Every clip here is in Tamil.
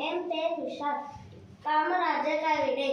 என் பேர் விஷால். காமராஜர் கவிதை.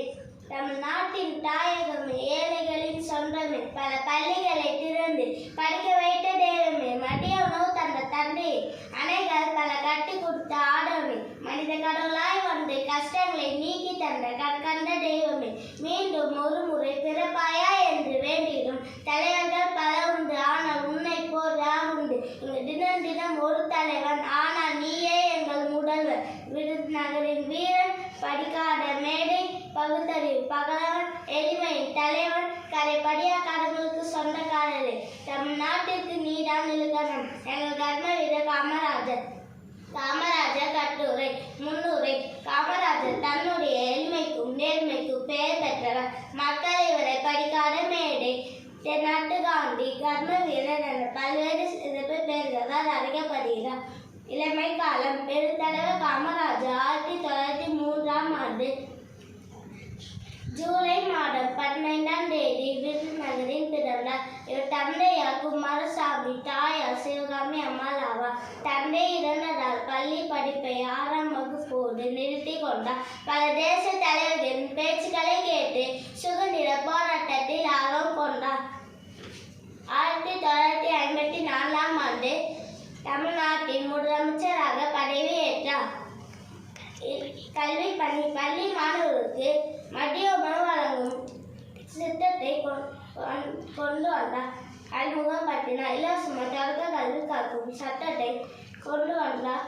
தமிழ்நாட்டின் தாயகமே, ஏழைகளின் சொந்தமே, பல பள்ளிகளை திறந்து படிக்க வைத்த தெய்வமே, மதிய உணவு தந்த தந்தையே, அணைகள் பல கட்டி கொடுத்த ஆடவமே, மனித கடவுளாய் வந்து கஷ்டங்களை நீக்கி தந்த கண்கண்ட தெய்வமே, மீண்டும் ஒரு முறை பிறப்பாயா என்று வேண்டிடும் தலைவர்கள் பல உண்டு, ஆனால் உன்னை போர் யார் உண்டு? இங்கு தினம் தினம் ஒரு தலைவன், ஆனால் நீயே எங்கள் முதல்வர். விருதுநகரின் வீரன், படிக்காத மேடை, பகுத்தறிவு பகலவன், எளிமையின் தலைவன், கரைப்படியா கடவுளுக்கு சொந்தக்காரரே, தமிழ்நாட்டிற்கு நீதான் இலக்கணம். எங்கள் கர்ம வீரர் காமராஜர். காமராஜர் கட்டுரை. முன்னுரை. காமராஜர் தன்னுடைய எளிமைக்கும் நேர்மைக்கும் பெயர் பெற்றவர். மக்கள் இவரை படிக்காத மேடை, தென்னாட்டு காந்தி, கர்ம வீரர் என பல்வேறு சிறப்பு பெயர்களால் அழைக்கப்படுகிறார். இளமை காலம். பெருந்தலைவர் காமராஜர் 1903ஆம் ஆண்டு ஜூலை மாதம் 15ஆம் தேதி விருதுநகரில் பிறந்தார். இவர் தந்தையார் குமாரசாமி, தாயார் சிவகாமி அம்மாள் ஆவார். தந்தை இறந்ததால் பள்ளி படிப்பை 6ஆம் வகுப்போடு நிறுத்தி கொண்டார். பல தேச தலைவர்களின் பேச்சுக்களை கேட்டு சுதந்திர போராட்டத்தில் ஆர்வம் கொண்டார். 1954ஆம் ஆண்டு தமிழ்நாட்டின் முதலமைச்சராக பதவியேற்றார். கல்வி பணி. பள்ளி மாணவர்களுக்கு மதிய உணவு வழங்கும் திட்டத்தை கொண்டு வந்தார். அறிமுகப்படுத்தினார். இலவசமாக தொடக்க கல்வி காக்கும் சட்டத்தை கொண்டு வந்தார்.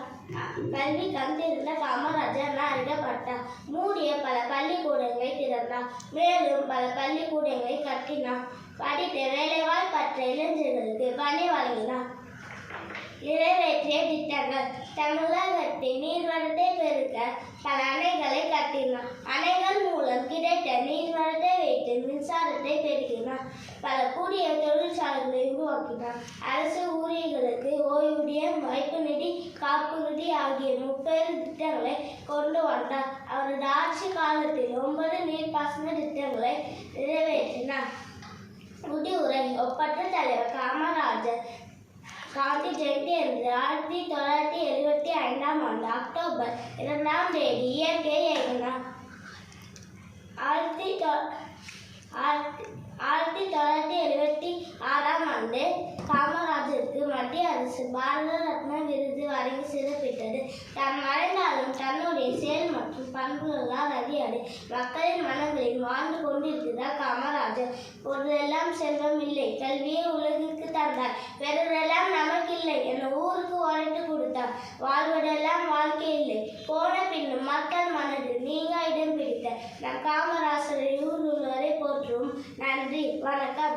கல்வி கண்டிருந்த காமராஜர் என அறியப்பட்டார். மூடிய பல பள்ளிக்கூடங்களை திறந்தார். மேலும் பல பள்ளிக்கூடங்களை கட்டினார். படித்த வேலைவாய்ப்பற்ற இளைஞர்களுக்கு பணி வழங்கினார். நிறைவேற்றிய திட்டங்கள். தமிழகத்தின் நீர்வளத்தை பெருக்க பல அணைகளை கட்டினார். அணைகள் மூலம் கிடைத்த நீர்வளத்தை வைத்து மின்சாரத்தை பெருக்கினார். பல புதிய தொழிற்சாலைகளை உருவாக்கினார். அரசு ஊழியர்களுக்கு ஓய்வூதியம், வைப்பு நிதி, காப்புறுதி ஆகிய 30 திட்டங்களை கொண்டு வந்தார். அவரது ஆட்சி காலத்தில் 9 நீர்ப்பாசன திட்டங்களை நிறைவேற்றினார். முடிவுரை. ஒப்பற்ற தலைவர் காமராஜர் காந்தி ஜெயந்தி என்று 1975ஆம் ஆண்டு அக்டோபர் 2ஆம் தேதி இயற்கையை எய்தினார். 1976ஆம் ஆண்டு காமராஜருக்கு மத்திய அரசு பாரத ரத்னா விருது வழங்கி சிறப்பித்தது. தான் மறைந்தாலும் தன்னுடைய செயல் மற்றும் பண்புகளால் அறியாடு மக்களின் மனங்களில் வாழ்ந்து கொண்டிருக்கிறார் காமராஜர். பொருளெல்லாம் செல்வம் இல்லை, கல்வியை உலகிற்கு தந்தார். பெருதெல்லாம் நமக்கில்லை என ஊருக்கு உரைத்து கொடுத்தார். வாழ்வதெல்லாம் வாழ்க்கை இல்லை, போன பின்னும் மக்கள் மனதில் நீங்க இடம் பிடித்த நம் காமராஜரை ஊர் உள்ளவரை போற்றுவோம். நன்றி, வணக்கம்.